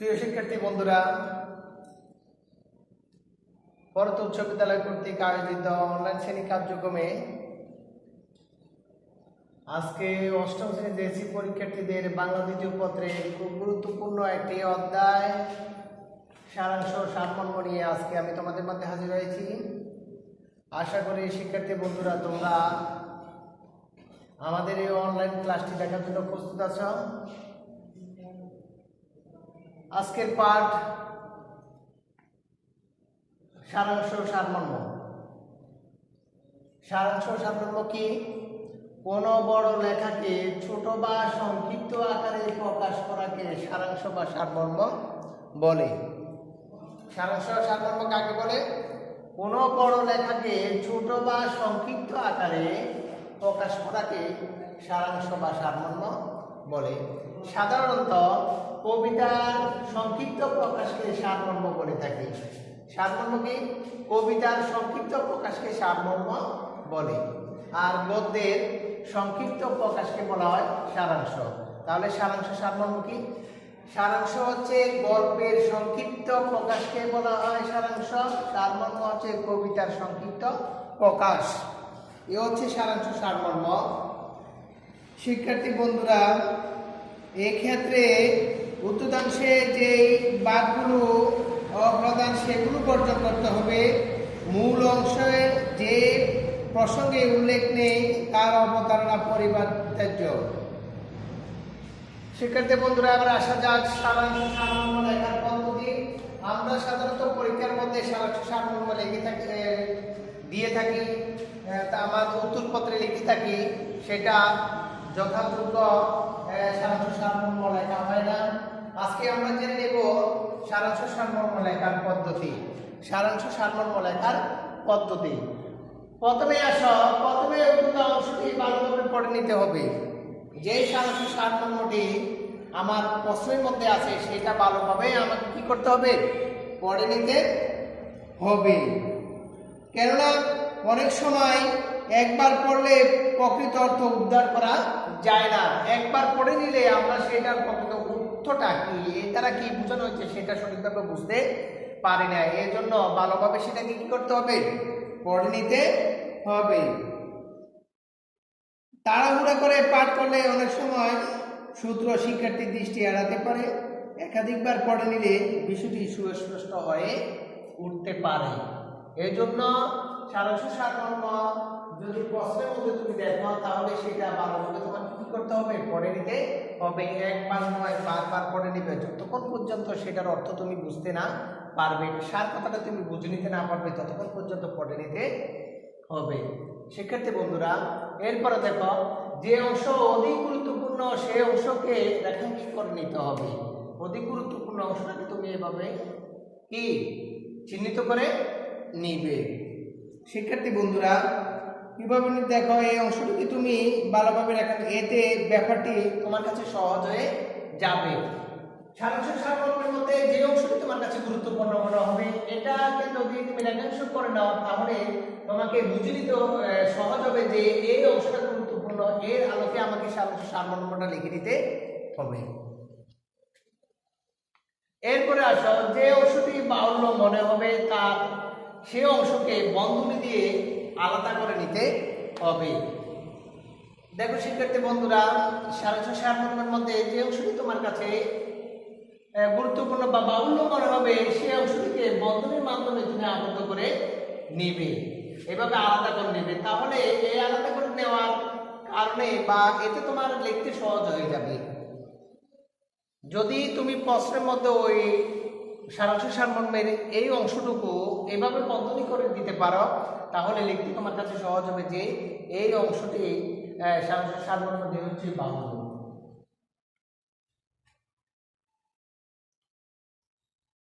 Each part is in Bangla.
প্রিয় শিক্ষার্থী বন্ধুরা, পরত উচ্চ বিদ্যালয় কর্তৃক আয়োজিত অনলাইন শ্রেণী কার্যক্রমে আজকে অষ্টম শ্রেণী জেএসসি পরীক্ষার্থীদের বাংলা দ্বিতীয় পত্রের খুব গুরুত্বপূর্ণ একটি অধ্যায় সারাংশ সারমর্ম নিয়ে আজকে আমি তোমাদের মধ্যে হাজির হয়েছি। আশা করি শিক্ষার্থী বন্ধুরা তোমরা আমাদের এই অনলাইন ক্লাসটি দেখার জন্য প্রস্তুত আছো। আজকের পাঠ সারাংশ সারমর্ম। সারাংশ সারমর্ম কি? কোন বড় লেখাকে ছোট বা সংক্ষিপ্ত আকারে প্রকাশ করাকে সারাংশ বা সারমর্ম বলে। সারাংশ সারমর্ম কাকে বলে? কোন বড় লেখাকে ছোট বা সংক্ষিপ্ত আকারে প্রকাশ করাকে সারাংশ বা সারমর্ম বলে। সাধারণত কবিতার সংক্ষিপ্ত প্রকাশকে সারমর্ম বলে থাকি। সারমর্ম কি? কবিতার সংক্ষিপ্ত প্রকাশকে সারমর্ম বলে, আর গদ্যের সংক্ষিপ্ত প্রকাশকে বলা হয় সারাংশ। তাহলে সারাংশ সারমর্ম কি? সারাংশ হচ্ছে গল্পের সংক্ষিপ্ত প্রকাশকে বলা হয় সারাংশ। সারমর্ম হচ্ছে কবিতার সংক্ষিপ্ত প্রকাশ। এ হচ্ছে সারাংশ সারমর্ম। শিক্ষার্থী বন্ধুরা, এক্ষেত্রে উত্তরাংশে যে বাক্যগুলো অপ্রধান সেগুলো বর্জন করতে হবে। মূল অংশে যে প্রসঙ্গে উল্লেখ নেই তার অবতারণা পরিবর্তন। শিক্ষার্থী বন্ধুরা, এবার আসা যাক সারাংশ সারমর্ম লেখার পদ্ধতি। আমরা সাধারণত পরীক্ষার মধ্যে সারাংশ সারমর্ম দিয়ে থাকি, আমার উত্তরপত্রে লিখে থাকি, সেটা যথাযোগ্য সারাংশ সারমর্ম লেখা হয় না। আজকে আমরা জেনে নেব সারাংশ সারমর্ম লেখার পদ্ধতি। সারাংশ সারমর্ম লেখার পদ্ধতি। প্রথমে অংশটি ভালোভাবে পড়ে নিতে হবে। যে সারাংশ সারমর্মটি আমার প্রশ্নের মধ্যে আছে সেটা ভালোভাবে আমাকে কি করতে হবে? পড়ে নিতে হবে। কেননা অনেক সময় একবার পড়লে প্রকৃত অর্থ উদ্ধার করা যায় না। একবার পড়ে নিলে আমরা সেটার প্রকৃত অর্থটা কি, এর দ্বারা কি বোঝানো হচ্ছে সেটা সঠিকভাবে বুঝতে পারি না। এর জন্য ভালোভাবে সেটাকে কি করতে হবে? পড়ে নিতে হবে। তাড়াহুড়া করে পাঠ করলে অনেক সময় সূত্র শিক্ষার্থীর দৃষ্টি এড়াতে পারে। একাধিকবার পড়ে নিলে বিষয়টি সুস্পষ্ট হয়ে উঠতে পারে। এই জন্য সারাংশ সারমর্ম যদি প্রশ্নের মধ্যে তুমি দেখো তাহলে সেটা ভালোভাবে তোমাকে কি করতে হবে? পড়ে নিতে হবে। একবার নয়, বারবার পড়ে নিবে যতক্ষণ পর্যন্ত সেটার অর্থ তুমি বুঝতে না পারবে, সার কথাটা তুমি বুঝে নিতে না পারবে, ততক্ষণ পর্যন্ত পড়ে নিতে হবে। শিক্ষার্থী বন্ধুরা, এরপরে দেখো যে অংশ অধিক গুরুত্বপূর্ণ সেই অংশকে রেখাঙ্কিত করে নিতে হবে। অধিক গুরুত্বপূর্ণ অংশটাকে তুমি এভাবে কি চিহ্নিত করে নিবে। শিক্ষার্থী বন্ধুরা, কিভাবে দেখো এই অংশটিকে তুমি ভালোভাবে রেখা, এতে ব্যাপারটি তোমার কাছে সহজ হয়ে যাবে। সারাংশ সারমর্মের মধ্যে যে অংশটি তোমার কাছে গুরুত্বপূর্ণ মনে হবে এটাকে যদি তুমি রেখাংশ করে নাও তাহলে তোমাকে বুঝে নিতে সহজ হবে যে এই অংশটা গুরুত্বপূর্ণ, এর আলোকে আমাকে সারাংশ সারমর্মটা লিখে দিতে হবে। এরপরে আসো যে অংশটি বাহুল্য মনে হবে তার সে অংশকে বন্ধনী দিয়ে আলাদা করে নিতে হবে। দেখো শিক্ষার্থী বন্ধুরা, সারাংশ সারমর্মের মধ্যে যে অংশটি তোমার কাছে গুরুত্বপূর্ণ বা বাহুল্য মনে হবে সেই অংশটিকে বন্ধনীর মাধ্যমে তুমি আবদ্ধ করে নেবে, এভাবে আলাদা করে নেবে। তাহলে এই আলাদা করে নেওয়ার কারণে বা এতে তোমার লিখতে সহজ হয়ে যাবে। যদি তুমি প্রশ্নের মধ্যে ওই সারাংশ সারমর্মের এই অংশটুকু এভাবে বন্ধনী করে দিতে পারো তাহলে লিখতে তোমার কাছে সহজ হবে যে এই অংশটি সারাংশ সারমর্ম দিয়ে হচ্ছে বাহুল্য।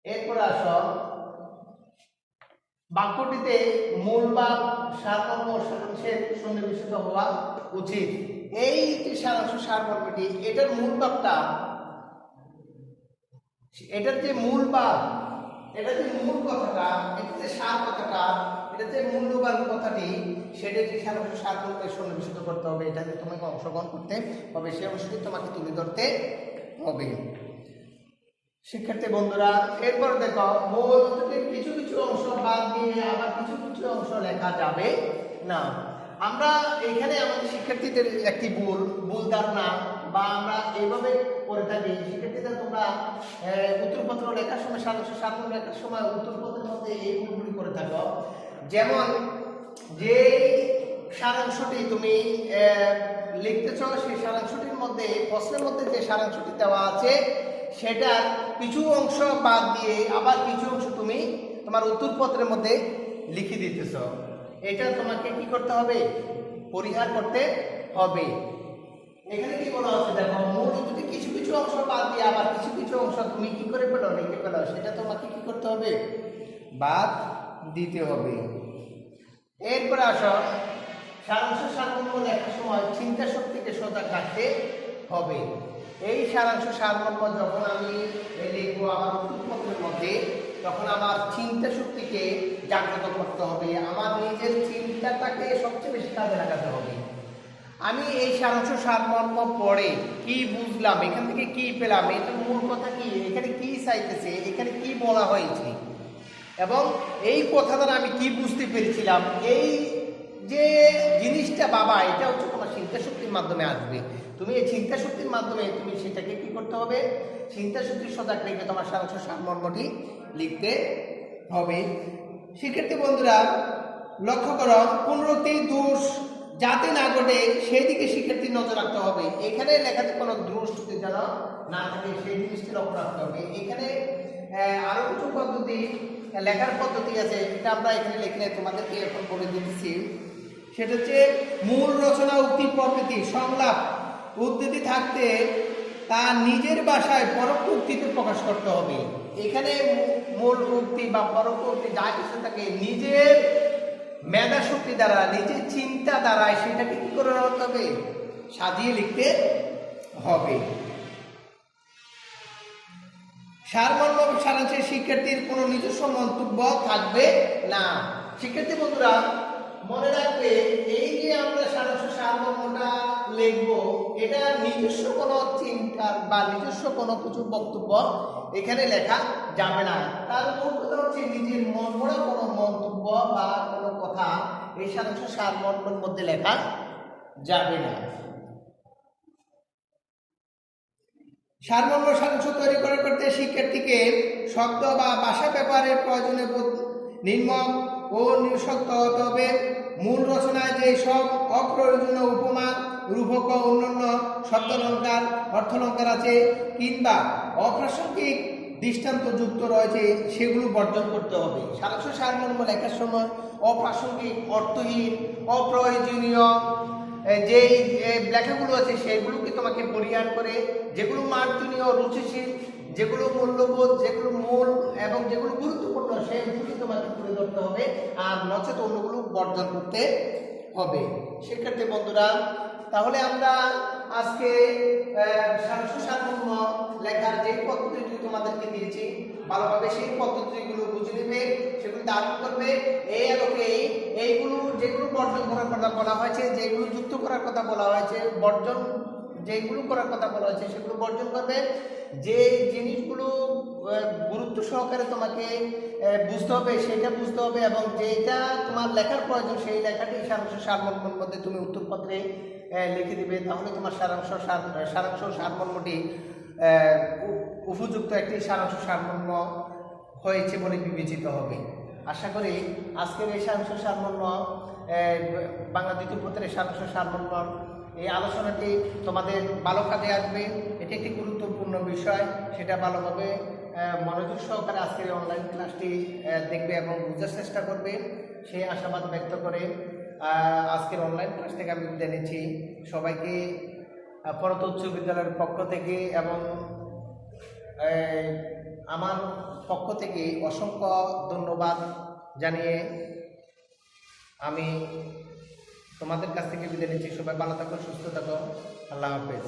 এরপর আসো বাক্যটিতে মূল বাক্য সারমর্ম সারাংশের সন্নিবেশিত হওয়া উচিত। এই যে সারাংশ সারমর্মটি, এটার মূল বাক্যটা, এটার যে মূল বাক্য, এটা যে মূল কথাটা, এটা যে সার কথাটা, এটা যে মূল্যবান কথাটি, সেটা যে সারাংশ সারমর্মে সন্নিবেশিত করতে হবে, এটাতে তোমাকে অংশগ্রহণ করতে হবে, সেই অংশটি তোমাকে তুলে ধরতে হবে। শিক্ষার্থী বন্ধুরা, এরপর দেখো মূল থেকে কিছু কিছু অংশ বাদ দিয়ে আবার কিছু কিছু অংশ লেখা যাবে না। আমরা এখানে আমাদের শিক্ষার্থীদের একটি ভুল ধারণা বা আমরা এইভাবে করে থাকি। শিক্ষার্থীদের তোমরা উত্তরপত্র লেখার সময় সাধারণ লেখার সময় উত্তরপত্রের মধ্যে এই ভুলগুলি করে থাকো। যেমন যে সারাংশটি তুমি লিখতেছ সেই সারাংশটির মধ্যে প্রশ্নের মধ্যে যে সারাংশটি দেওয়া আছে সেটার কিছু অংশ বাদ দিয়ে আবার কিছু অংশ তুমি তোমার উত্তরপত্রের মধ্যে লিখে দিতেছ। এটা তোমাকে কি করতে হবে? পরিহার করতে হবে। এখানে কি বলা হচ্ছে দেখো, মূল যদি কিছু কিছু অংশ বাদ দিয়ে আবার কিছু কিছু অংশ তুমি কি করে পেলো লিখে পেলো, সেটা তোমাকে কি করতে হবে? বাদ দিতে হবে। এরপরে আসো, সারাংশ সারমর্ম লেখার সময় চিন্তা শক্তিকে সজাগ রাখতে হবে। এই সারাংশ সারমর্ম যখন আমি লিখবো আমার উত্তরপত্রের মধ্যে, তখন আমার চিন্তা শক্তিকে জাগ্রত করতে হবে, আমার নিজের চিন্তাটাকে সবচেয়ে বেশি কাজে লাগাতে হবে। আমি এই সারাংশ সারমর্ম পড়ে কি বুঝলাম, এখান থেকে কি পেলাম, এটার মূল কথা কি, এখানে কি চাইতেছে, এখানে কি বলা হয়েছে এবং এই কথা দ্বারা আমি কি বুঝতে পেরেছিলাম, এই যে জিনিসটা বাবা, এটা হচ্ছে তোমার চিন্তা শক্তির মাধ্যমে আসবে। তুমি এই চিন্তা শক্তির মাধ্যমে তুমি সেটাকে কি করতে হবে? চিন্তা শক্তির সজাগ রেখে তোমার সারাংশ সারমর্মটি লিখতে হবে। শিক্ষার্থী বন্ধুরা লক্ষ্য করো, পুনরুক্তি দোষ যাতে না ঘটে সেই দিকে শিক্ষার্থীর নজর রাখতে হবে। এখানে লেখাতে কোনো দোষ যেন না থাকে সেই জিনিসটি লক্ষ্য রাখতে হবে। এখানে আরো কিছু পদ্ধতি লেখার পদ্ধতি আছে, এটা আমরা এখানে লিখলে তোমাদেরকে এখন বলে দিচ্ছি। সেটা হচ্ছে মূল রচনা, উক্তি, প্রকৃতি, সংলাপ, উদ্ধৃতি থাকতে তার নিজের ভাষায় পরোক্ষ উক্তিতে প্রকাশ করতে হবে। এখানে মূল উক্তি বা পরোক্ষ উক্তি যা কিছু থাকে নিজের মেধা শক্তি দ্বারা, নিজের চিন্তা দ্বারা সেটাকে কি করে রাখতে হবে? সাজিয়ে লিখতে হবে। সারমর্ম সারাংশে শিক্ষার্থীর কোনো নিজস্ব মন্তব্য থাকবে না। শিক্ষার্থী বন্ধুরা মনে রাখবে, এই যে আমরা সারাংশ সারমর্মটা লিখবো, এটা নিজস্ব কোনো চিন্তার বা নিজস্ব কোনো কিছু বক্তব্য এখানে লেখা যাবে না। তার মূল কথা হচ্ছে নিজের মন গড়া কোনো মন্তব্য বা কোনো কথা এই সারাংশ সারমর্মের মধ্যে লেখা যাবে না। সারমর্ম সারাংশ তৈরি করতে শিক্ষার্থীকে শব্দ বা ভাষা ব্যবহারের প্রয়োজনে নির্মম ও নিঃশব্দ হতে হবে। মূল রচনায় যে সব অপ্রয়োজনীয় উপমা, রূপক, অন্যান্য শব্দালঙ্কার, অর্থলঙ্কার আছে কিংবা অপ্রাসঙ্গিক দৃষ্টান্ত যুক্ত রয়েছে সেগুলো বর্জন করতে হবে। সারাংশ সারমর্ম লেখার সময় অপ্রাসঙ্গিক, অর্থহীন, অপ্রয়োজনীয় যেই লেখাগুলো আছে সেগুলোকে তোমাকে পরিহার করে যেগুলো মার্জনীয়, রুচিশীল, যেগুলো মূল্যবোধ, যেগুলো মূল এবং যেগুলো গুরুত্বপূর্ণ সেগুলি তোমাকে তুলে ধরতে হবে, আর নচেত অন্যগুলো বর্জন করতে হবে। শিক্ষার্থী বন্ধুরা, তাহলে আমরা আজকে সারাংশ সারমর্ম লেখার যে পদ্ধতিটি তোমাদেরকে দিয়েছি, ভালোভাবে সেই পদ্ধতিগুলো বুঝে নেবে, সেগুলো ধারণ করবে। এই আলোকে এইগুলো যেগুলো বর্জন করার কথা বলা হয়েছে, যেগুলো যুক্ত করার কথা বলা হয়েছে, বর্জন যেগুলো করার কথা বলা হয়েছে সেগুলো বর্জন করবে। যে জিনিসগুলো গুরুত্ব সহকারে তোমাকে বুঝতে হবে সেটা বুঝতে হবে, এবং যেটা তোমার লেখার প্রয়োজন সেই লেখাটি সারাংশ সারমর্মের মধ্যে তুমি উত্তরপত্রে লিখে দিবে। তাহলে তোমার সারাংশ সারমর্মটি উপযুক্ত একটি সারাংশ সারমর্ম হয়েছে বলে বিবেচিত হবে। আশা করি আজকের এই সারাংশ সারমর্ম, বাংলা দ্বিতীয় পত্রের সারাংশ সারমর্ম এই আলোচনাটি তোমাদের ভালো কাজে আসবে। এটি একটি গুরুত্বপূর্ণ বিষয়, সেটা ভালোভাবে মনোযোগ সহকারে আজকের অনলাইন ক্লাসটি দেখবে এবং বোঝার চেষ্টা করবে, সেই আশাবাদ ব্যক্ত করে আজকের অনলাইন ক্লাস থেকে আমি বিদায় নিচ্ছি। সবাইকে পরত উচ্চ বিদ্যালয়ের পক্ষ থেকে এবং আমার পক্ষ থেকে অসংখ্য ধন্যবাদ জানিয়ে আমি তোমাদের কাছ থেকে বিদায় নিচ্ছি। সবাই ভালো থাকো, সুস্থ থাকো। আল্লাহ হাফেজ।